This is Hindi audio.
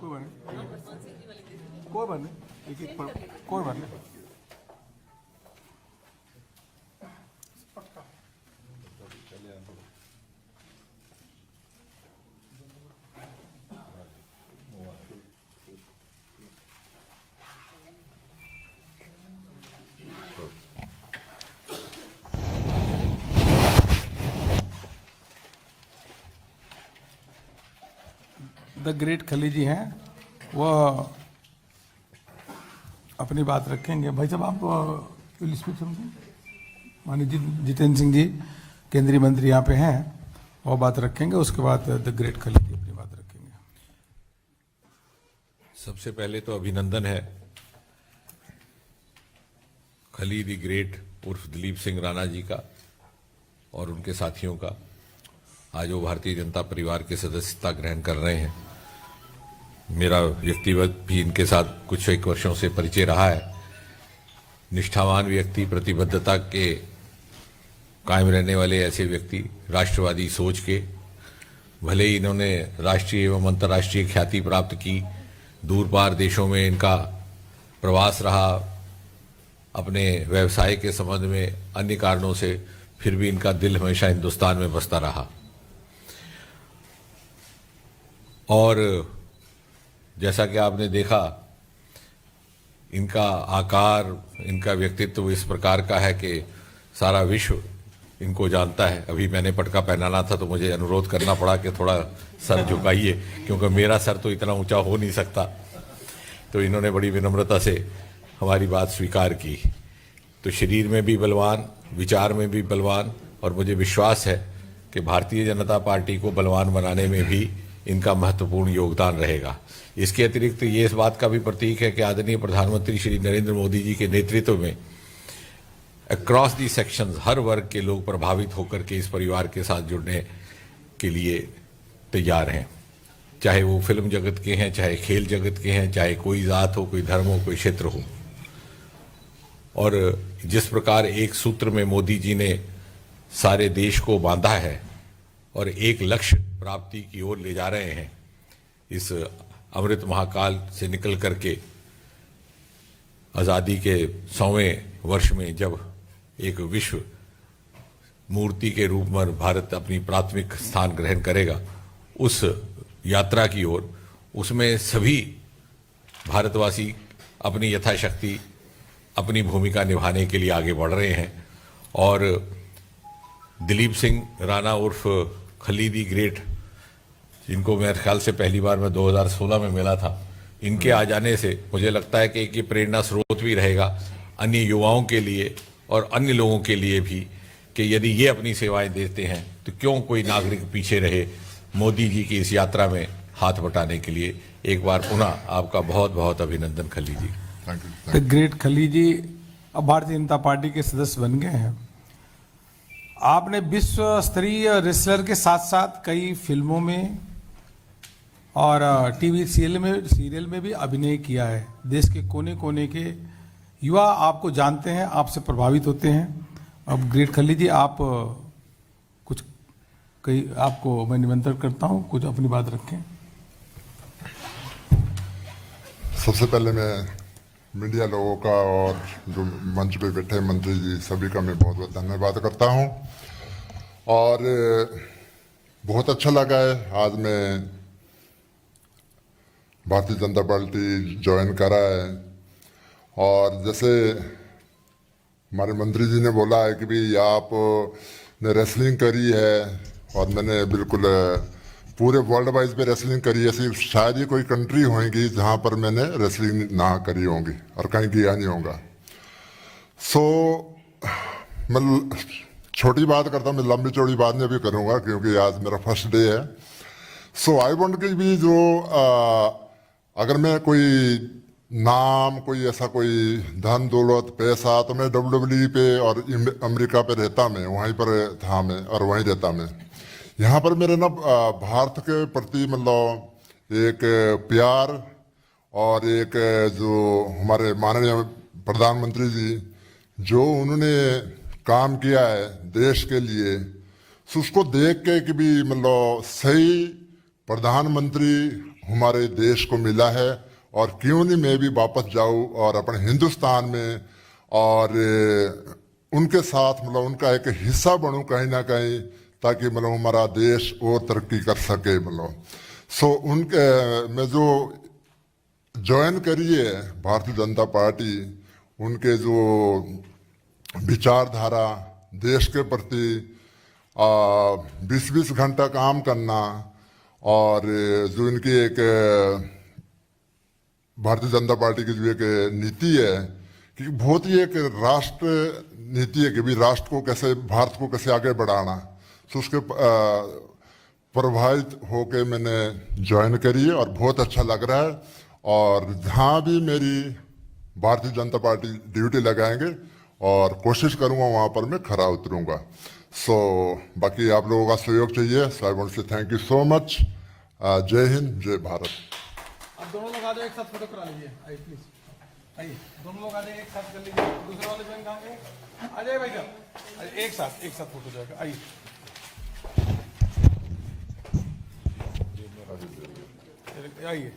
कोई बात नहीं, कोई बात नहीं, एक एक कोई बात नहीं। द ग्रेट खली जी हैं, वह अपनी बात रखेंगे। भाई साहब आप विल स्पीक समथिंग। माननीय जितेंद्र सिंह जी केंद्रीय मंत्री यहाँ पे हैं, वो बात रखेंगे, उसके बाद द ग्रेट खली जी अपनी बात रखेंगे। सबसे पहले तो अभिनंदन है खली द ग्रेट उर्फ दिलीप सिंह राणा जी का और उनके साथियों का। आज वो भारतीय जनता परिवार के सदस्यता ग्रहण कर रहे हैं। मेरा व्यक्तिगत भी इनके साथ कुछ एक वर्षों से परिचय रहा है। निष्ठावान व्यक्ति, प्रतिबद्धता के कायम रहने वाले ऐसे व्यक्ति, राष्ट्रवादी सोच के, भले ही इन्होंने राष्ट्रीय एवं अंतर्राष्ट्रीय ख्याति प्राप्त की, दूर पार देशों में इनका प्रवास रहा, अपने व्यवसाय के संबंध में अन्य कारणों से, फिर भी इनका दिल हमेशा हिंदुस्तान में बसता रहा। और जैसा कि आपने देखा, इनका आकार, इनका व्यक्तित्व इस प्रकार का है कि सारा विश्व इनको जानता है। अभी मैंने पटका पहनाना था तो मुझे अनुरोध करना पड़ा कि थोड़ा सर झुकाइए, क्योंकि मेरा सर तो इतना ऊंचा हो नहीं सकता। तो इन्होंने बड़ी विनम्रता से हमारी बात स्वीकार की। तो शरीर में भी बलवान, विचार में भी बलवान, और मुझे विश्वास है कि भारतीय जनता पार्टी को बलवान बनाने में भी इनका महत्वपूर्ण योगदान रहेगा। इसके अतिरिक्त ये इस बात का भी प्रतीक है कि आदरणीय प्रधानमंत्री श्री नरेंद्र मोदी जी के नेतृत्व में अक्रॉस दी सेक्शंस हर वर्ग के लोग प्रभावित होकर के इस परिवार के साथ जुड़ने के लिए तैयार हैं। चाहे वो फिल्म जगत के हैं, चाहे खेल जगत के हैं, चाहे कोई जात हो, कोई धर्म हो, कोई क्षेत्र हो। और जिस प्रकार एक सूत्र में मोदी जी ने सारे देश को बांधा है और एक लक्ष्य प्राप्ति की ओर ले जा रहे हैं, इस अमृत महाकाल से निकल करके आज़ादी के 100वें वर्ष में जब एक विश्व मूर्ति के रूप में भारत अपनी प्राथमिक स्थान ग्रहण करेगा, उस यात्रा की ओर, उसमें सभी भारतवासी अपनी यथाशक्ति अपनी भूमिका निभाने के लिए आगे बढ़ रहे हैं। और दिलीप सिंह राणा उर्फ खली द ग्रेट, जिनको मेरे ख्याल से पहली बार मैं 2016 में मिला था, इनके आ जाने से मुझे लगता है कि एक ये प्रेरणा स्रोत भी रहेगा अन्य युवाओं के लिए और अन्य लोगों के लिए भी, कि यदि ये अपनी सेवाएं देते हैं तो क्यों कोई नागरिक पीछे रहे मोदी जी की इस यात्रा में हाथ बटाने के लिए। एक बार पुनः आपका बहुत बहुत अभिनंदन खली जी। द ग्रेट खली जी अब भारतीय जनता पार्टी के सदस्य बन गए हैं। आपने विश्व स्तरीय रेसलर के साथ साथ कई फिल्मों में और टीवी सीरियल में भी अभिनय किया है। देश के कोने कोने के युवा आपको जानते हैं, आपसे प्रभावित होते हैं। अब ग्रेट खली जी, आप कुछ आपको मैं निमंत्रण करता हूं, कुछ अपनी बात रखें। सबसे पहले मैं मीडिया लोगों का और जो मंच पे बैठे मंत्री जी सभी का मैं बहुत बहुत धन्यवाद करता हूं। और बहुत अच्छा लगा है आज मैं भारतीय जनता पार्टी ज्वाइन करा है। और जैसे हमारे मंत्री जी ने बोला है कि भाई आपने रेसलिंग करी है, और मैंने बिल्कुल पूरे वर्ल्ड वाइज पे रेसलिंग करी है। सिर्फ शायद ही कोई कंट्री होगी जहाँ पर मैंने रेसलिंग ना करी होगी और कहीं किया नहीं होगा। सो मैं छोटी बात करता हूँ, मैं लंबी चौड़ी बात नहीं अभी करूँगा क्योंकि आज मेरा फर्स्ट डे है। सो आई वांट कि भी जो अगर मैं कोई नाम, कोई ऐसा कोई धन दौलत पैसा, तो मैं WWE पे और अमेरिका पे रहता, मैं वहीं पर था मैं और वहीं रहता मैं। यहाँ पर मेरे ना भारत के प्रति मतलब एक प्यार और एक जो हमारे माननीय प्रधानमंत्री जी जो उन्होंने काम किया है देश के लिए, सो उसको देख के कि भी मतलब सही प्रधानमंत्री हमारे देश को मिला है और क्यों नहीं मैं भी वापस जाऊं और अपने हिंदुस्तान में और उनके साथ मतलब उनका एक हिस्सा बनूं कहीं ना कहीं, ताकि मतलब हमारा देश और तरक्की कर सके। मतलब सो उनके मैं जो ज्वाइन करी है भारतीय जनता पार्टी, उनके जो विचारधारा देश के प्रति 20-20 घंटा काम करना और जो इनकी एक भारतीय जनता पार्टी की जो एक नीति है कि बहुत ही एक राष्ट्र नीति है कि भी राष्ट्र को कैसे, भारत को कैसे आगे बढ़ाना, तो उसके प्रभावित होके मैंने ज्वाइन करी है और बहुत अच्छा लग रहा है। और जहाँ भी मेरी भारतीय जनता पार्टी ड्यूटी लगाएंगे और कोशिश करूंगा वहाँ पर मैं खरा उतरूंगा। सो बाकी आप लोगों का सहयोग चाहिए। So I want say thank you so much. Jai Hind, जय भारत। अब दोनों लोग आ जाओ, एक साथ फोटो करा लीजिए। आइए प्लीज, आइए दोनों लोग आ जाए, एक साथ कर लीजिए। दूसरे वाले बहन कहाँ गए? आ जाए भाई साहब, एक साथ फोटो जाएगा। आइए आइए।